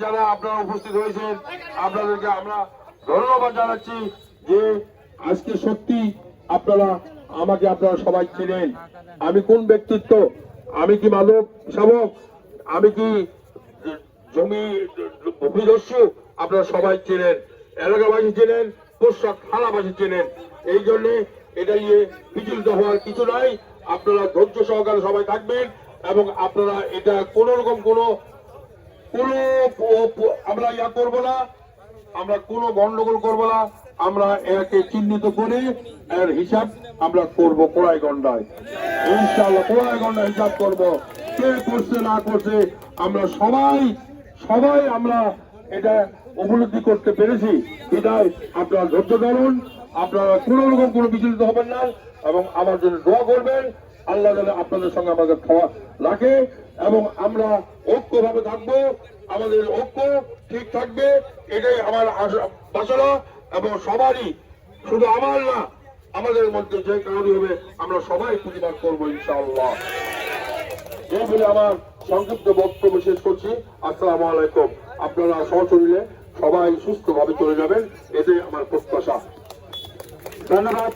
যারা আপনারা উপস্থিত হয়েছেন আপনাদেরকে আমরা ধন্যবাদ জানাচ্ছি যে আজকে সত্যি আপনারা আপনারা সবাই চেনেন। আমি কোন ব্যক্তিত্ব, আমি কি মানব শাবক, আমি কি জমি ভূমিদস্যু, আপনারা সবাই চেনেন, এলাকাবাসী চেনেন, পোশাক থানাবাসী চেনেন। এই জন্য এটা নিয়ে বিচলিত হওয়ার কিছু নাই। আপনারা ধৈর্য সহকারে সবাই থাকবেন এবং আপনারা এটা কোন রকম আমরা করবো না, আমরা কোনো গন্ডগোল করবো না। আমরা একে চিহ্নিত করে এর হিসাব আমরা করব কোড়াই গন্ডায়, ইনশাআল্লাহ কোড়াই গন্ডায় হিসাব করব। কে করছে না করছে আমরা সবাই আমরা এটা উপলব্ধি করতে পেরেছি। বিদায় আপনারা ধৈর্য ধরুন, আপনারা কোন রকম কোনো বিচলিত হবেন না এবং আমার জন্য দোয়া করবেন। আল্লাহ যেন আপনাদের সঙ্গে আমাদের খাওয়া রাখে এবং আমরা ঐক্যভাবে থাকবো, আমাদের ঐক্য ঠিক থাকবে, এটাই আমার বাসনা। এবং সবারই, শুধু আমার না, আমাদের মধ্যে যে কারণে হবে আমরা সবাই প্রতিবাদ করবো ইনশাআল্লাহ। এই বলে আমার সংক্ষিপ্ত বক্তব্য শেষ করছি। আসসালামু আলাইকুম। আপনারা সশরীরে সবাই সুস্থভাবে চলে যাবেন, এটাই আমার প্রত্যাশা। ধন্যবাদ।